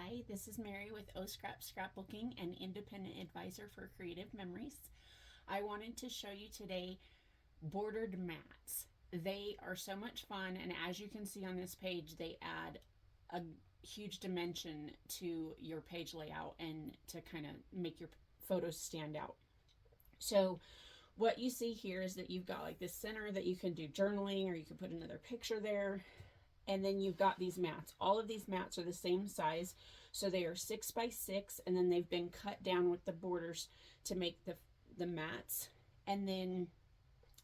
Hi, this is Mary with Scrapbooking, an independent advisor for creative memories. I wanted to show you today bordered mats. They are so much fun, and as you can see on this page, they add a huge dimension to your page layout and to kind of make your photos stand out. So what you see here is that you've got like this center that you can do journaling, or you can put another picture there. And then you've got these mats. All of these mats are the same size. So they are 6 by 6, and then they've been cut down with the borders to make the mats. And then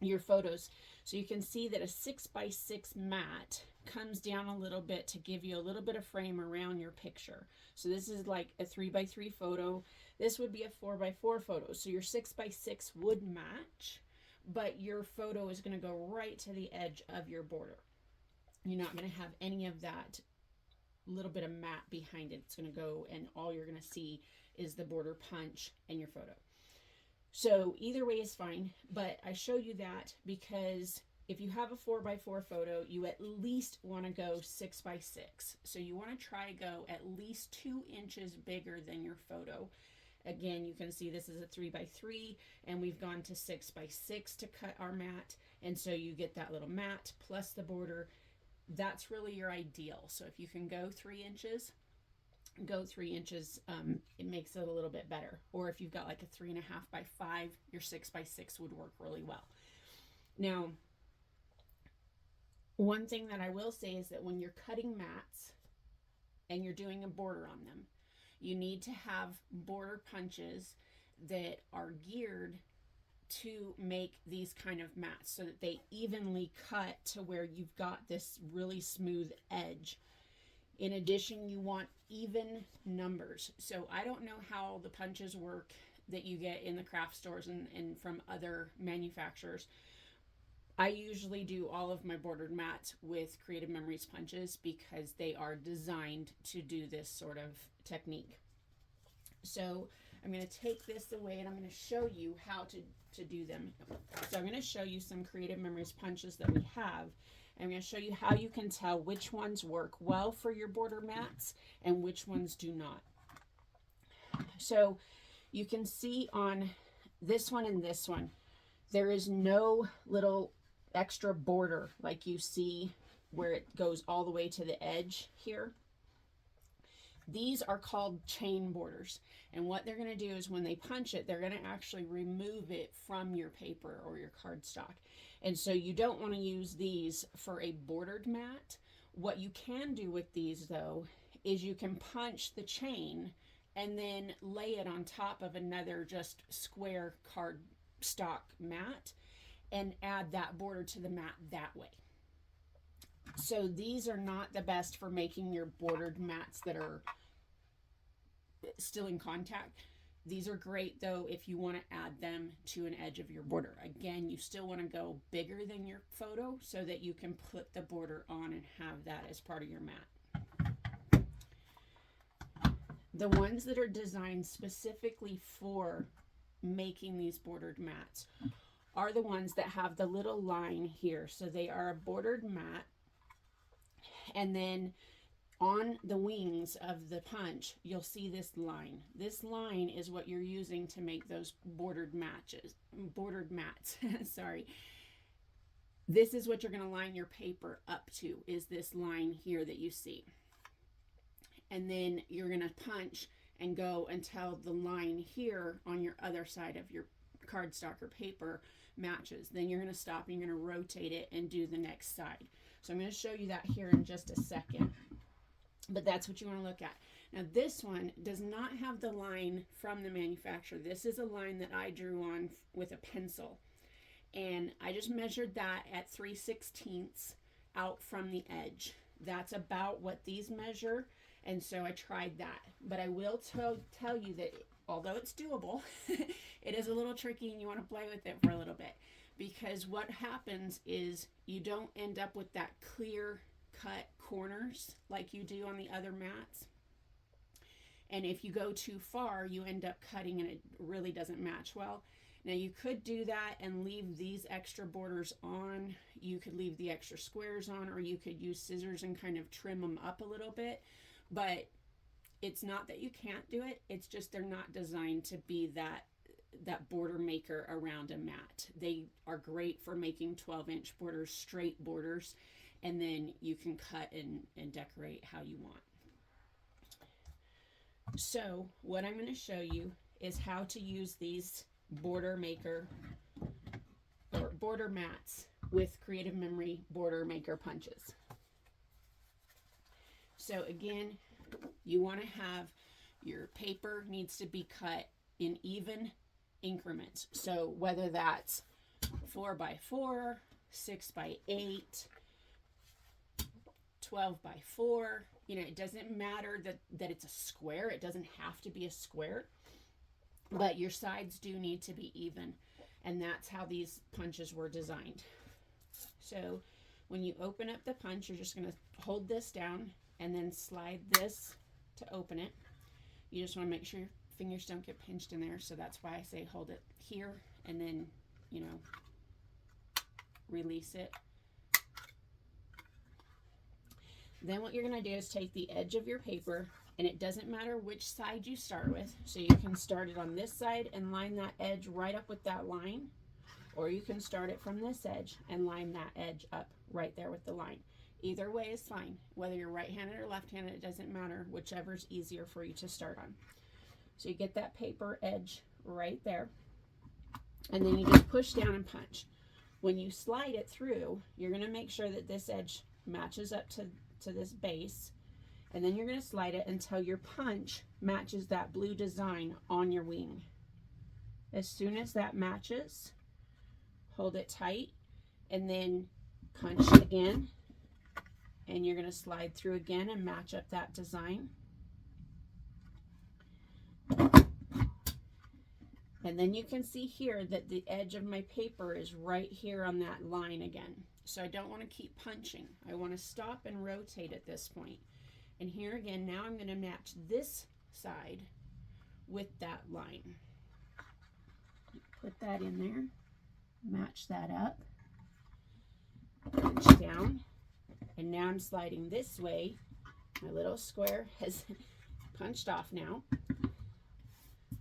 your photos. So you can see that a 6 by 6 mat comes down a little bit to give you a little bit of frame around your picture. So this is like a 3 by 3 photo. This would be a 4 by 4 photo. So your 6 by 6 would match, but your photo is going to go right to the edge of your border. You're not going to have any of that little bit of mat behind it. It's going to go, and all you're going to see is the border punch and your photo. So either way is fine, but I show you that because if you have a 4 by 4 photo, you at least want to go 6 by 6. So you want to try to go at least 2 inches bigger than your photo. Again, you can see this is a 3 by 3, and we've gone to 6 by 6 to cut our mat. And so you get that little mat plus the border. That's really your ideal. So if you can go 3 inches, go 3 inches. It makes it a little bit better. Or if you've got like a 3.5 by 5, your 6 by 6 would work really well. Now, one thing that I will say is that when you're cutting mats and you're doing a border on them, you need to have border punches that are geared to make these kind of mats so that they evenly cut to where you've got this really smooth edge. In addition, you want even numbers. So I don't know how the punches work that you get in the craft stores and from other manufacturers. I usually do all of my bordered mats with Creative Memories punches because they are designed to do this sort of technique. So I'm going to take this away and I'm going to show you how to do them. So I'm going to show you some Creative Memories punches that we have. I'm going to show you how you can tell which ones work well for your border mats and which ones do not. So you can see on this one and this one, there is no little extra border like you see where it goes all the way to the edge here. These are called chain borders, and what they're going to do is when they punch it, they're going to actually remove it from your paper or your cardstock. And so you don't want to use these for a bordered mat. What you can do with these though is you can punch the chain and then lay it on top of another just square cardstock mat and add that border to the mat that way. So these are not the best for making your bordered mats that are still in contact. These are great though if you want to add them to an edge of your border. Again, you still want to go bigger than your photo so that you can put the border on and have that as part of your mat. The ones that are designed specifically for making these bordered mats are the ones that have the little line here. So they are a bordered mat, and then on the wings of the punch, you'll see this line. This line is what you're using to make those bordered mats. Sorry. This is what you're going to line your paper up to, is this line here that you see. And then you're going to punch and go until the line here on your other side of your cardstock or paper matches. Then you're going to stop and you're going to rotate it and do the next side. So I'm going to show you that here in just a second. But that's what you want to look at. Now this one does not have the line from the manufacturer. This is a line that I drew on with a pencil. And I just measured that at 3/16 out from the edge. That's about what these measure. And so I tried that. But I will tell you that although it's doable, it is a little tricky and you want to play with it for a little bit. Because what happens is you don't end up with that clear cut corners like you do on the other mats. And if you go too far, you end up cutting and it really doesn't match well. Now you could do that and leave these extra borders on. You could leave the extra squares on, or you could use scissors and kind of trim them up a little bit. But it's not that you can't do it, it's just they're not designed to be that border maker around a mat. They are great for making 12-inch borders, straight borders, and then you can cut and decorate how you want. So what I'm going to show you is how to use these border maker or border mats with Creative Memory border maker punches. So again, you want to have your paper needs to be cut in even increments. So whether that's 4 by 4, 6 by 8, 12 by 4, you know, it doesn't matter that it's a square. It doesn't have to be a square, but your sides do need to be even. And that's how these punches were designed. So when you open up the punch, you're just going to hold this down and then slide this to open it. You just want to make sure your fingers don't get pinched in there. So that's why I say hold it here and then, you know, release it. Then what you're going to do is take the edge of your paper, and it doesn't matter which side you start with. So you can start it on this side and line that edge right up with that line, or you can start it from this edge and line that edge up right there with the line. Either way is fine. Whether you're right-handed or left-handed, it doesn't matter, whichever's easier for you to start on. So you get that paper edge right there, and then you just push down and punch. When you slide it through, you're going to make sure that this edge matches up to this base, and then you're going to slide it until your punch matches that blue design on your wing. As soon as that matches, hold it tight and then punch again, and you're going to slide through again and match up that design. And then you can see here that the edge of my paper is right here on that line again. So I don't want to keep punching. I want to stop and rotate at this point. And here again, now I'm going to match this side with that line. Put that in there, match that up, punch down, and now I'm sliding this way. My little square has punched off now.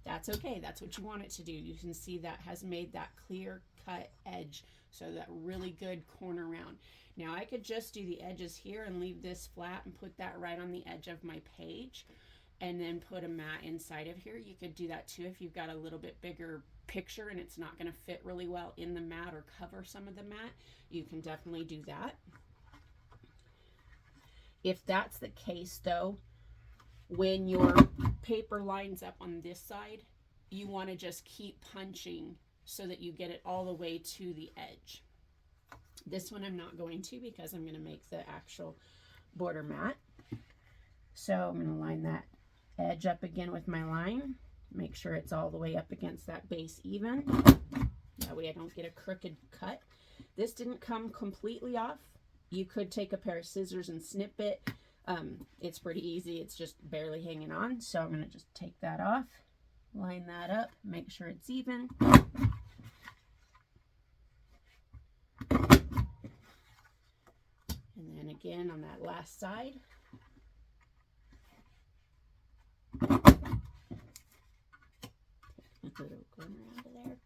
That's okay, that's what you want it to do. You can see that has made that clear cut edge, so that really good corner round. Now I could just do the edges here and leave this flat and put that right on the edge of my page and then put a mat inside of here. You could do that too if you've got a little bit bigger picture and it's not going to fit really well in the mat or cover some of the mat. You can definitely do that. If that's the case though, when your paper lines up on this side, you want to just keep punching so that you get it all the way to the edge. This one I'm not going to because I'm going to make the actual border mat. So I'm going to line that edge up again with my line. Make sure it's all the way up against that base even. That way I don't get a crooked cut. This didn't come completely off. You could take a pair of scissors and snip it. It's pretty easy. It's just barely hanging on. So I'm going to just take that off, line that up, make sure it's even. And then again on that last side. Put a little corner out of there.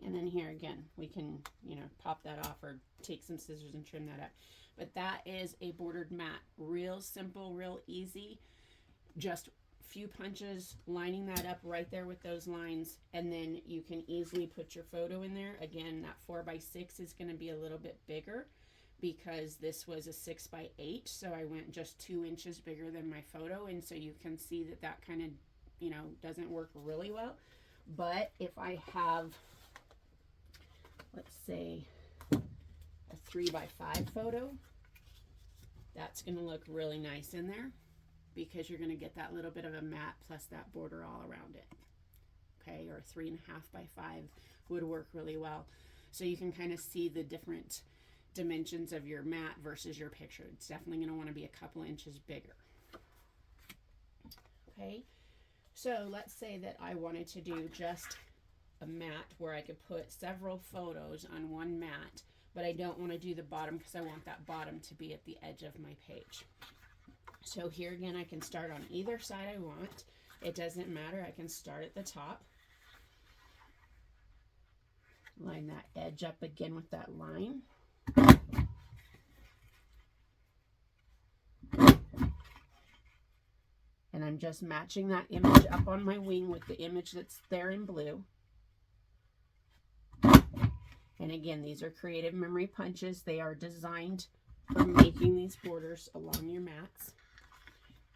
And then here again, we can, you know, pop that off or take some scissors and trim that up. But that is a bordered mat. Real simple, real easy. Just a few punches, lining that up right there with those lines, and then you can easily put your photo in there. Again, that 4x6 is going to be a little bit bigger because this was a 6x8, so I went just 2 inches bigger than my photo, and so you can see that that kind of, you know, doesn't work really well. But if I have, let's say, a 3x5 photo, that's going to look really nice in there because you're going to get that little bit of a mat plus that border all around it. Okay, or 3.5x5 would work really well. So you can kind of see the different dimensions of your mat versus your picture. It's definitely going to want to be a couple inches bigger. Okay, so let's say that I wanted to do just a mat where I could put several photos on one mat, but I don't want to do the bottom because I want that bottom to be at the edge of my page. So here again, I can start on either side I want. It doesn't matter. I can start at the top. Line that edge up again with that line. And I'm just matching that image up on my wing with the image that's there in blue. And again, these are creative memory punches. They are designed for making these borders along your mats.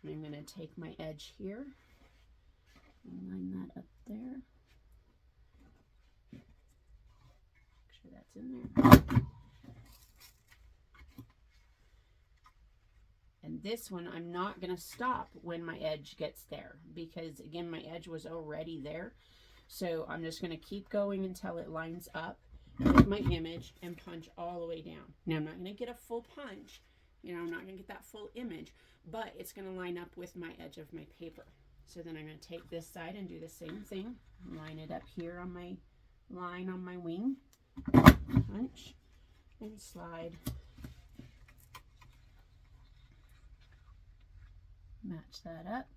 And I'm going to take my edge here and line that up there. Make sure that's in there. And this one, I'm not going to stop when my edge gets there because, again, my edge was already there. So I'm just going to keep going until it lines up with my image and punch all the way down. Now, I'm not going to get a full punch. You know, I'm not going to get that full image, but it's going to line up with my edge of my paper. So then I'm going to take this side and do the same thing. Line it up here on my line on my wing. Punch and slide. Match that up.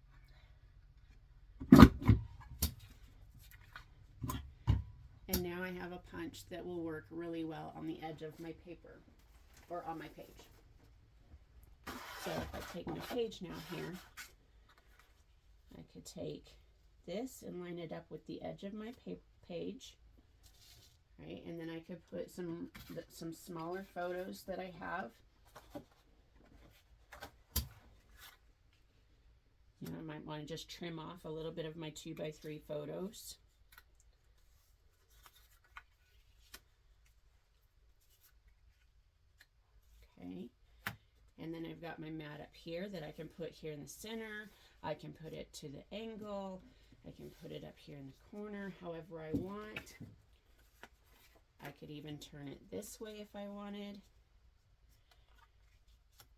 And now I have a punch that will work really well on the edge of my paper or on my page. So if I take my page now here, I could take this and line it up with the edge of my page, right? And then I could put some smaller photos that I have. You know, I might want to just trim off a little bit of my 2x3 photos. Okay. And then I've got my mat up here that I can put here in the center. I can put it to the angle. I can put it up here in the corner, however I want. I could even turn it this way if I wanted.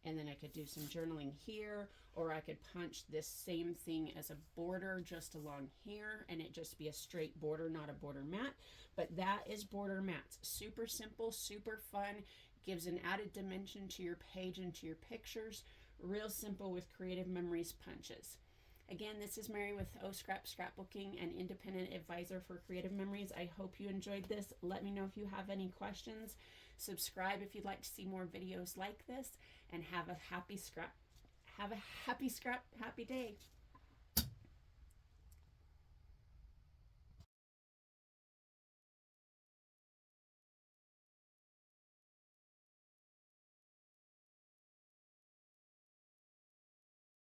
And then I could do some journaling here, or I could punch this same thing as a border just along here, and it just be a straight border, not a border mat. But that is border mats. Super simple, super fun. Gives an added dimension to your page and to your pictures. Real simple with Creative Memories punches. Again, this is Mary with Scrapbooking, an independent advisor for Creative Memories. I hope you enjoyed this. Let me know if you have any questions. Subscribe if you'd like to see more videos like this, and have a happy day.